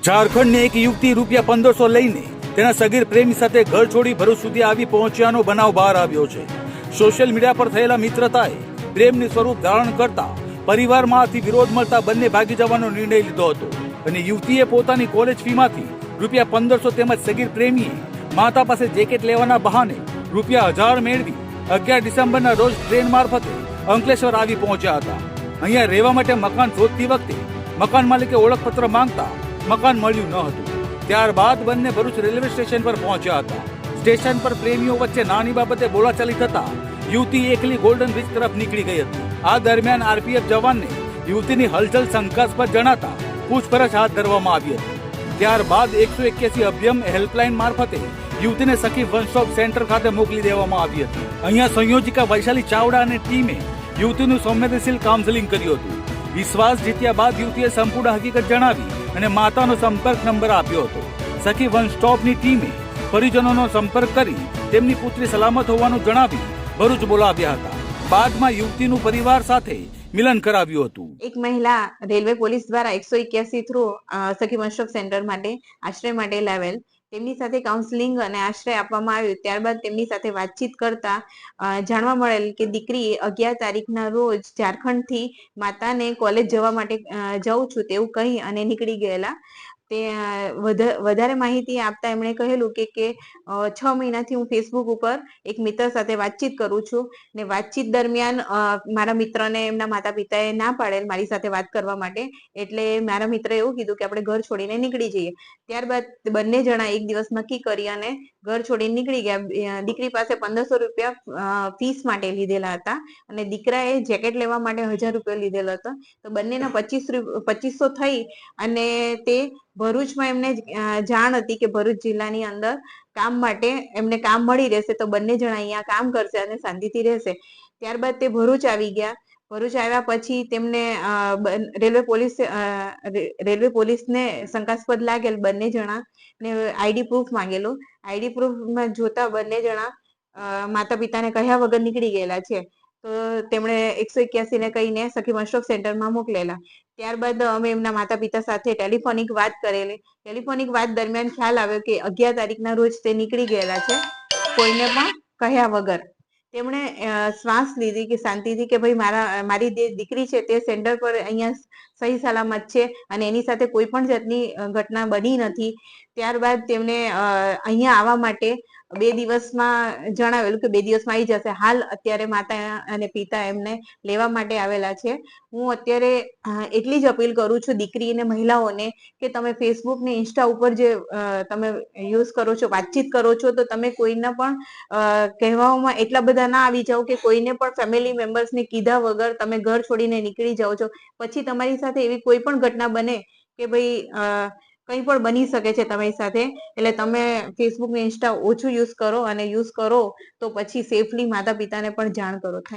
ઝારખંડની એક યુવતી રૂપિયા 1500 લઈને તેના સગીર પ્રેમી સાથે ઘર છોડી ભરૂચ સુધી આવી પહોંચ્યાનો બનાવ બહાર આવ્યો છે। સોશિયલ મીડિયા પર થયેલા મિત્રતાએ પ્રેમનું સ્વરૂપ ધારણ કરતા પરિવારમાંથી વિરોધ મળતા બંને ભાગી જવાનો નિર્ણય લીધો હતો અને યુવતીએ પોતાની કોલેજ ફીમાંથી રૂપિયા 1500 તેમજ સગીર પ્રેમીએ માતા પાસે જેકેટ લેવાના બહાને રૂપિયા 1000 મેળવી 11 ડિસેમ્બરના રોજ ટ્રેન મારફતે અંકલેશ્વર આવી પહોંચ્યા હતા। અહીંયા રહેવા માટે મકાન શોધતી વખતે મકાન માલિકે ઓળખપત્ર માંગતા મકાન મળ્યું ન હતું। ત્યારબાદ બંને ભરૂચ રેલવે સ્ટેશન પર પહોંચ્યા હતા। સ્ટેશન પર પ્રેમીઓ વચ્ચે નાની બાબતે બોલાચાલી થતા યુવતી એકલી ગોલ્ડન બ્રિજ તરફ નીકળી ગઈ હતી। આ દરમિયાન આરપીએફ જવાનને યુવતીની હલચલ શંકાસ્પદ જણાતા પૂછપરછ હાથ ધરવામાં આવી હતી। ત્યારબાદ 181 અભિયમ હેલ્પલાઇન મારફતે યુવતીને સખી વન સ્ટોપ સેન્ટર ખાતે મોકલી દેવામાં આવી હતી। અહીંયા સંયોજિકા વૈશાલી ચાવડા અને ટીમે યુવતીનું સંવેદનશીલ કાઉન્સેલિંગ કર્યું હતું। વિશ્વાસ જીત્યા બાદ યુવતીએ સંપૂર્ણ હકીકત જણાવી અને માતાનો સંપર્ક નંબર આપ્યો હતો। સખી વન સ્ટોપની ટીમે પરિજનોનો સંપર્ક કરી તેમની પુત્રી સલામત હોવાનું જણાવી ભરૂચ બોલાવ્યા હતા। બાદમાં યુવતીનું પરિવાર સાથે મિલન કરાવ્યું હતું। એક મહિલા રેલવે પોલીસ દ્વારા 181 થ્રુ સખી વન સ્ટોપ સેન્ટર માટે આશ્રય માટે લાવેલ તેમની સાથે કાઉન્સેલિંગ અને આશ્રય આપવામાં આવ્યું। ત્યારબાદ તેમની સાથે વાતચીત કરતા જાણવા મળેલ કે દીકરી 11 તારીખના રોજ ઝારખંડથી માતાને કોલેજ જવા માટે જાઉં છું તેવું કહી અને નીકળી ગયેલા। તે વધારે માહિતી આપતા એમણે કહેલું કે 6 મહિનાથી હું ફેસબુક ઉપર એક મિત્ર સાથે વાતચીત કરું છું ને વાતચીત દરમિયાન મારા મિત્રને એમના માતા પિતાએ ના પાડેલ મારી સાથે વાત કરવા માટે, એટલે મારા મિત્રએ એવું કીધું કે આપણે ઘર છોડીને નીકળી જઈએ। ત્યારબાદ બંને જણા એક દિવસ નક્કી કરી અને ઘર છોડીને નીકળી ગયા। દીકરી પાસે 1500 રૂપિયા ફીસ માટે લીધેલા હતા અને દીકરાએ જેકેટ લેવા માટે 1000 રૂપિયા લીધેલો હતો। તો બંનેના 2500 થઈ અને તે ભરૂચમાં એમને જાણ હતી કે ભરૂચ જિલ્લાની અંદર કામ માટે એમને કામ મળી રહેશે તો બંને જણા અહીંયા કામ કરશે અને શાંતિથી રહેશે। ત્યારબાદ તે ભરૂચ આવી ગયા। ભરૂચ આવ્યા પછી તેમને રેલવે પોલીસને શંકાસ્પદ લાગેલ બંને જણા ને આઈડી પ્રૂફ માંગેલું। આઈડી પ્રૂફમાં જોતા બંને જણા માતા પિતાને કહ્યા વગર નીકળી ગયેલા છે। તો તેમણે 181 ને કહીને સખી વન સ્ટોપ સેન્ટરમાં મોકલેલા। ત્યારબાદ અમે એમના માતા પિતા સાથે ટેલિફોનિક વાત કરેલી। ટેલિફોનિક વાત દરમિયાન ખ્યાલ આવ્યો કે 11 તારીખના રોજ તે નીકળી ગયેલા છે કોઈને પણ કહ્યા વગર। તેમણે શ્વાસ લીધી કે શાંતિથી કે ભાઈ મારી જે દીકરી છે તે સેન્ટર પર અહીંયા સહી સલામત છે અને એની સાથે કોઈ પણ જાતની ઘટના બની નથી। ત્યારબાદ તેમને અહીંયા આવવા માટે 2 દિવસમાં જણાવેલું કે 2 દિવસમાં આવી જશે। હાલ અત્યારે માતા અને પિતા એમને લેવા માટે આવેલા છે। હું અત્યારે એટલી જ અપીલ કરું છું દીકરી અને મહિલાઓને કે તમે ફેસબુક ને ઇન્સ્ટા ઉપર જે તમે યુઝ કરો છો, વાતચીત કરો છો, તો તમે કોઈના પણ કહેવામાં એટલા બધા ના આવી જાઓ કે કોઈને પણ ફેમિલી મેમ્બર્સને કીધા વગર તમે ઘર છોડીને નીકળી જાઓ છો। પછી તમારી સાથે એવી કોઈ પણ ઘટના બને કે ભાઈ કંઈ પણ બની શકે છે તમારી સાથે, એટલે તમે ફેસબુક ને ઇન્સ્ટા ઓછું યુઝ કરો અને યુઝ કરો તો પછી સેફલી માતા પિતાને પણ જાણ કરો। થેન્ક